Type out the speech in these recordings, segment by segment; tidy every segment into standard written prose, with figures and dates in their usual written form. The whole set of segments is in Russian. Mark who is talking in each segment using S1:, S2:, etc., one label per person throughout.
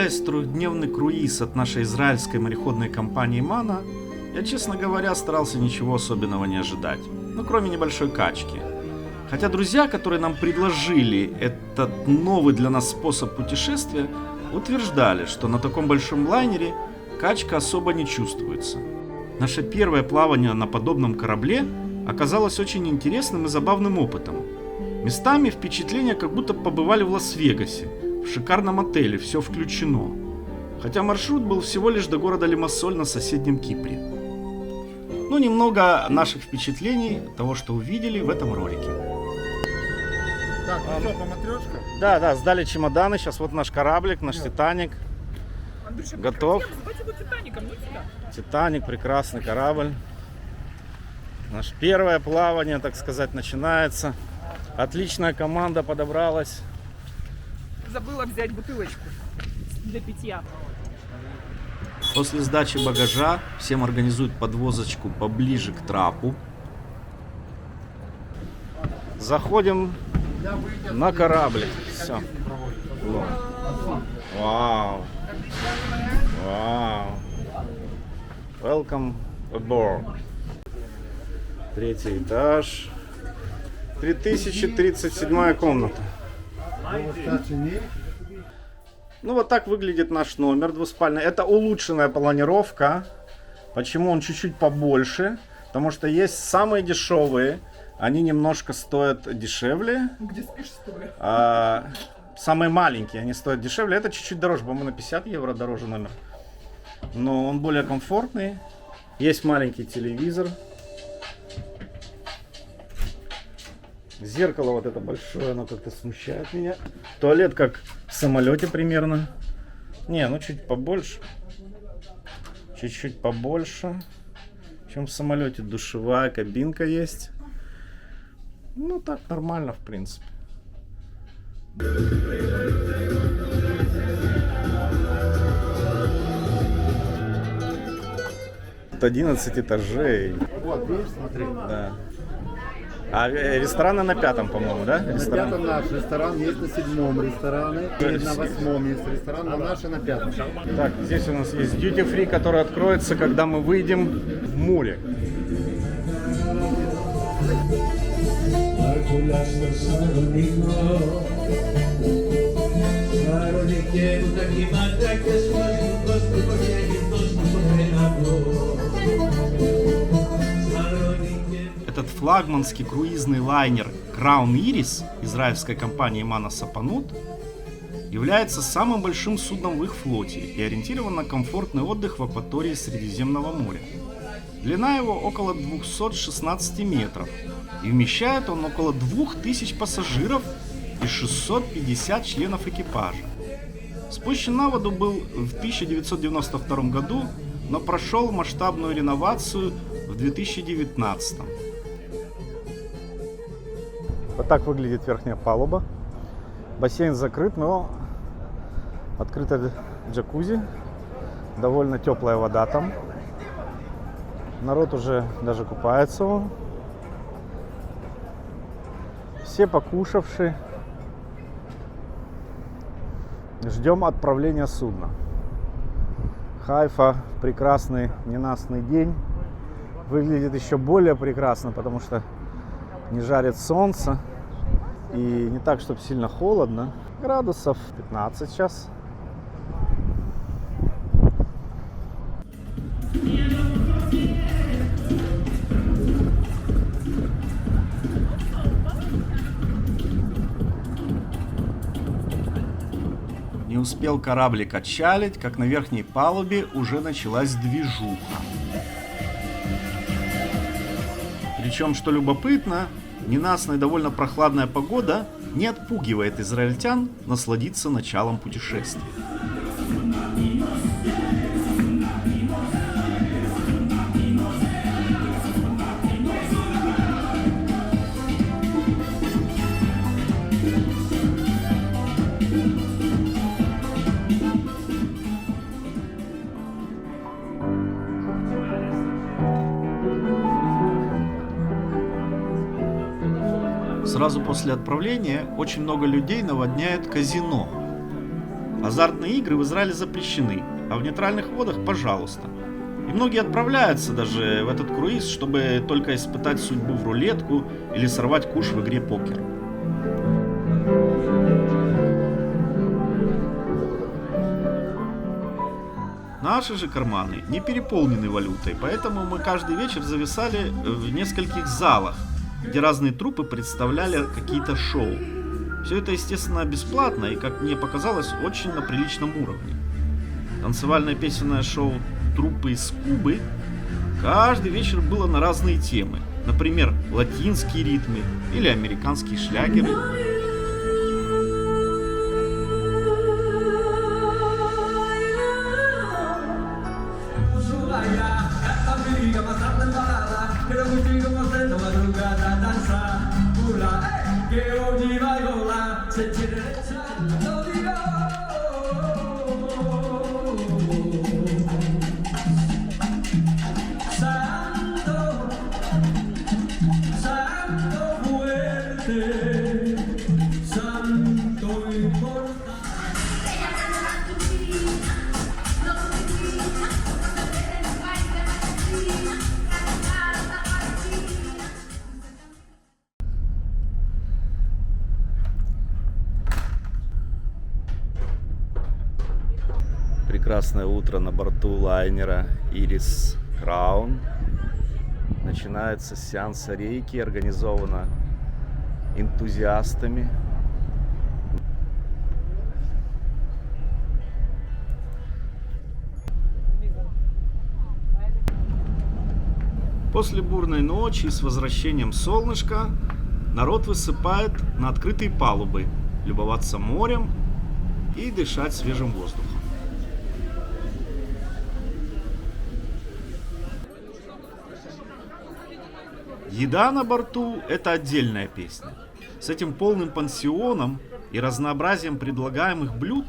S1: Отправляясь в трехдневный круиз от нашей израильской мореходной компании «Мана», я, честно говоря, старался ничего особенного не ожидать, ну кроме небольшой качки. Хотя друзья, которые нам предложили этот новый для нас способ путешествия, утверждали, что на таком большом лайнере качка особо не чувствуется. Наше первое плавание на подобном корабле оказалось очень интересным и забавным опытом. Местами впечатление, как будто побывали в Лас-Вегасе, в шикарном отеле, все включено. Хотя маршрут был всего лишь до города Лимассоль на соседнем Кипре. Ну, немного наших впечатлений, того, что увидели в этом ролике.
S2: Так, ну что, по матрешкам?
S1: Да, сдали чемоданы, сейчас вот наш кораблик, наш Титаник.
S3: Андрюша,
S1: Готов.
S3: называйте его Титаником, ну сюда.
S1: Титаник, прекрасный корабль. Наше первое плавание, так сказать, начинается. Отличная команда подобралась.
S3: Забыла взять бутылочку для питья.
S1: После сдачи багажа всем организуют подвозочку поближе к трапу. Заходим на корабль. Все. Вау. Вау. Welcome aboard. Третий этаж. 3037 комната. Ну вот так выглядит наш номер двуспальный. Это улучшенная планировка. Почему он чуть-чуть побольше? Потому что есть самые дешевые. Они немножко стоят дешевле.
S3: Где спишь, стоя?
S1: Самые маленькие, они стоят дешевле. Это чуть-чуть дороже, по-моему, на 50 евро дороже номер. Но он более комфортный. Есть маленький телевизор. Зеркало вот это большое, оно как-то смущает меня. Туалет как в самолете примерно. Не, ну чуть побольше. Чуть-чуть побольше, чем в самолете. Душевая кабинка есть. Ну так нормально, в принципе. Тут 11 этажей.
S2: Вот, видишь, смотри.
S1: Да. А рестораны на пятом, по-моему, да?
S2: На
S1: Ресторан.
S2: пятом наш ресторан, есть на седьмом рестораны, и на восьмом есть ресторан, а наши на пятом.
S1: Так, здесь у нас есть duty free, который откроется, когда мы выйдем в море. Этот флагманский круизный лайнер Crown Iris израильской компании Mana Sapanut является самым большим судном в их флоте и ориентирован на комфортный отдых в акватории Средиземного моря. Длина его около 216 метров и вмещает он около 2000 пассажиров и 650 членов экипажа. Спущен на воду был в 1992 году, но прошел масштабную реновацию в 2019. Вот так выглядит верхняя палуба. Бассейн закрыт, но открыто джакузи. Довольно теплая вода там. Народ уже даже купается. Все покушавшие. Ждем отправления судна. Хайфа, прекрасный ненастный день. Выглядит еще более прекрасно, потому что не жарит солнце. И не так, чтобы сильно холодно. Градусов 15 сейчас. Не успел кораблик отчалить, как на верхней палубе уже началась движуха. Причем, что любопытно, ненастная довольно прохладная погода не отпугивает израильтян насладиться началом путешествия. Сразу после отправления очень много людей наводняют казино. Азартные игры в Израиле запрещены, а в нейтральных водах – пожалуйста. И многие отправляются даже в этот круиз, чтобы только испытать судьбу в рулетку или сорвать куш в игре покер. Наши же карманы не переполнены валютой, поэтому мы каждый вечер зависали в нескольких залах, где разные труппы представляли какие-то шоу. Все это, естественно, бесплатно и, как мне показалось, очень на приличном уровне. Танцевальное песенное шоу труппы из Кубы каждый вечер было на разные темы. Например, латинские ритмы или американские шлягеры. Прекрасное утро на борту лайнера Iris Crown. Начинается с сеанса рейки, организовано энтузиастами. После бурной ночи и с возвращением солнышка народ высыпает на открытые палубы, любоваться морем и дышать свежим воздухом. Еда на борту – это отдельная песня. С этим полным пансионом и разнообразием предлагаемых блюд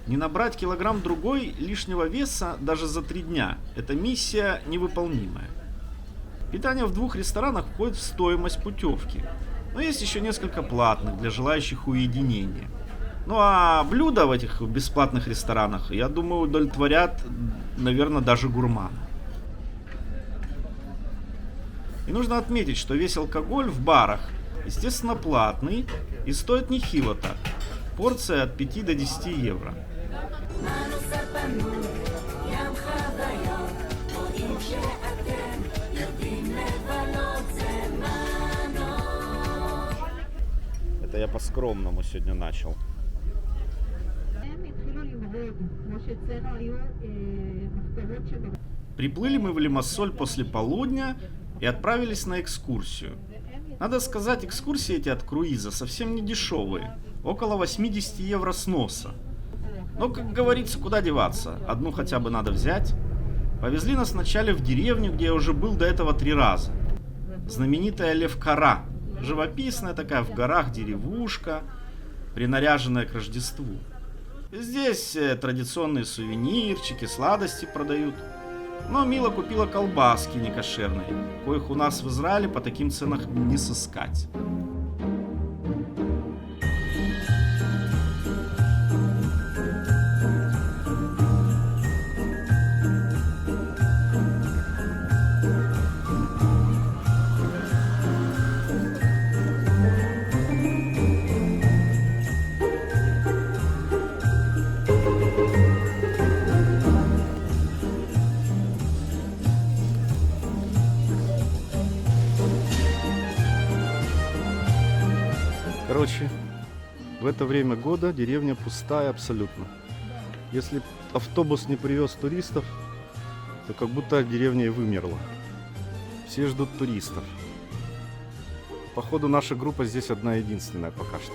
S1: не набрать килограмм-другой лишнего веса даже за 3 дня – это миссия невыполнимая. Питание в 2 ресторанах входит в стоимость путевки, но есть еще несколько платных для желающих уединения. Ну а блюда в этих бесплатных ресторанах, я думаю, удовлетворят, наверное, даже гурмана. И нужно отметить, что весь алкоголь в барах, естественно, платный и стоит нехило так. Порция от 5 до 10 евро. Это я по-скромному сегодня начал. Приплыли мы в Лимассоль после полудня и отправились на экскурсию. Надо сказать, экскурсии эти от круиза совсем не дешевые. Около 80 евро с носа. Но, как говорится, куда деваться? Одну хотя бы надо взять. Повезли нас вначале в деревню, где я уже был до этого 3 раза. Знаменитая Левкара. Живописная такая в горах деревушка, принаряженная к Рождеству. Здесь традиционные сувенирчики, сладости продают. Но Мила купила колбаски некошерные, коих у нас в Израиле по таким ценам не сыскать. Короче, в это время года деревня пустая абсолютно. Если автобус не привез туристов, то как будто деревня и вымерла. Все ждут туристов. Походу, наша группа здесь одна единственная пока что.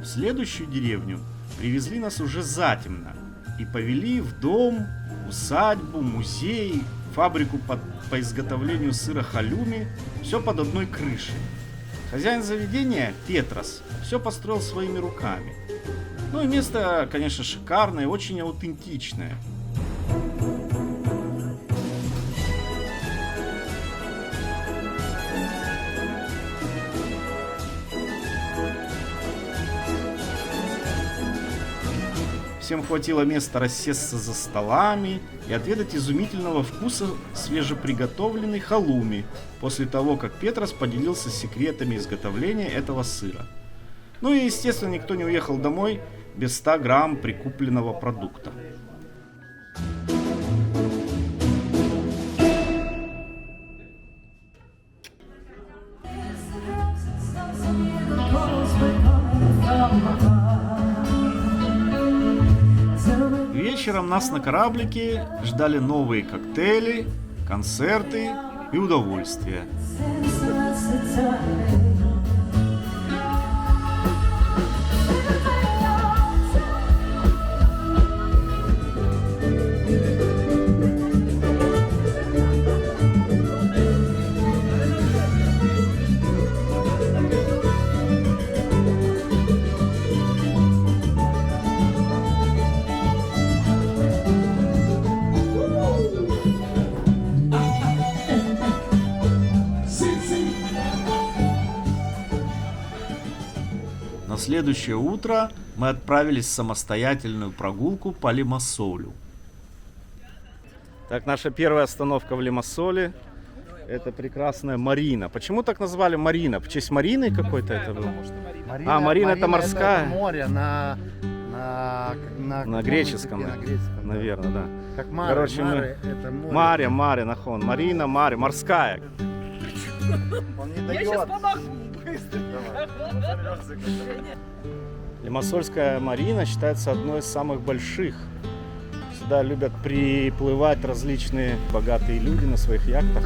S1: В следующую деревню привезли нас уже затемно и повели в дом, усадьбу, музей, фабрику по изготовлению сыра халюми, все под одной крышей. Хозяин заведения, Петрос, все построил своими руками. Ну и место, конечно, шикарное, очень аутентичное. Всем хватило места рассесться за столами и отведать изумительного вкуса свежеприготовленной халуми после того, как Петрос поделился секретами изготовления этого сыра. Ну и, естественно, никто не уехал домой без 100 грамм прикупленного продукта. Вечером нас на кораблике ждали новые коктейли, концерты и удовольствия. На следующее утро мы отправились в самостоятельную прогулку по Лимассолю. Так, наша первая остановка в Лимассоле — это прекрасная Марина. Почему так назвали Марина? В честь Марины какой-то это было? Марина это морская?
S2: Это море на
S1: греческом,
S2: на греческом,
S1: наверное, да.
S2: Как море,
S1: Короче,
S2: море, это море.
S1: Маре, нахон. Марина, Маре, морская.
S2: Он не
S3: Я
S2: дает.
S3: сейчас помогу быстро.
S1: Лимассольская Марина считается одной из самых больших. Сюда любят приплывать различные богатые люди на своих яхтах.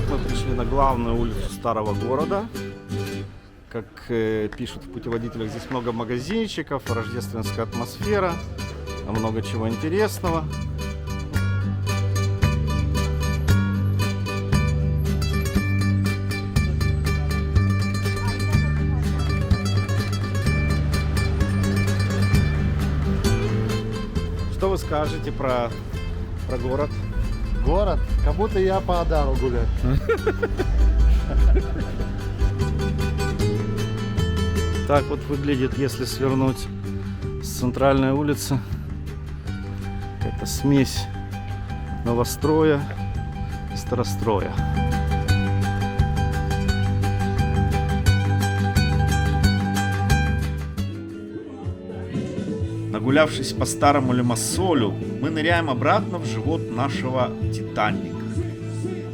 S1: Мы пришли на главную улицу старого города. Как пишут в путеводителях, здесь много магазинчиков, рождественская атмосфера, много чего интересного. Что вы скажете про город?
S2: Город, как будто я по Адару гуляю.
S1: Так вот выглядит, если свернуть с центральной улицы. Это смесь новостроя и старостроя. Нагулявшись по старому Лимассолю, мы ныряем обратно в живот нашего Титаника.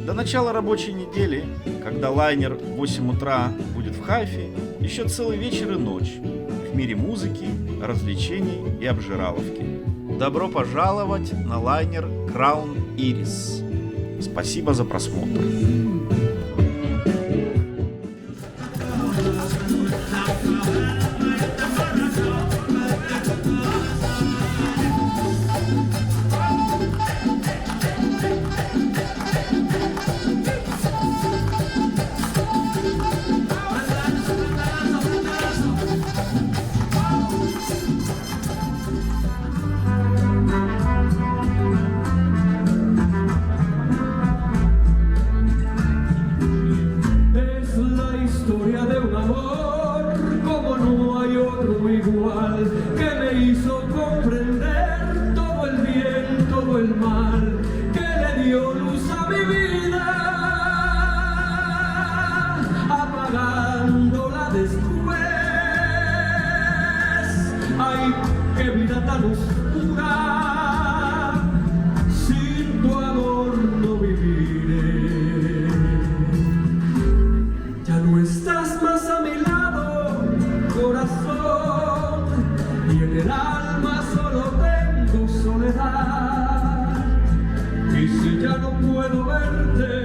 S1: До начала рабочей недели, когда лайнер в 8 утра будет в Хайфе, еще целый вечер и ночь в мире музыки, развлечений и обжираловки. Добро пожаловать на лайнер Crown Iris. Спасибо за просмотр.
S4: Ay, qué vida tan oscura, sin tu amor no viviré. Ya no estás más a mi lado, corazón, y en el alma solo tengo soledad. Y si ya no puedo verte,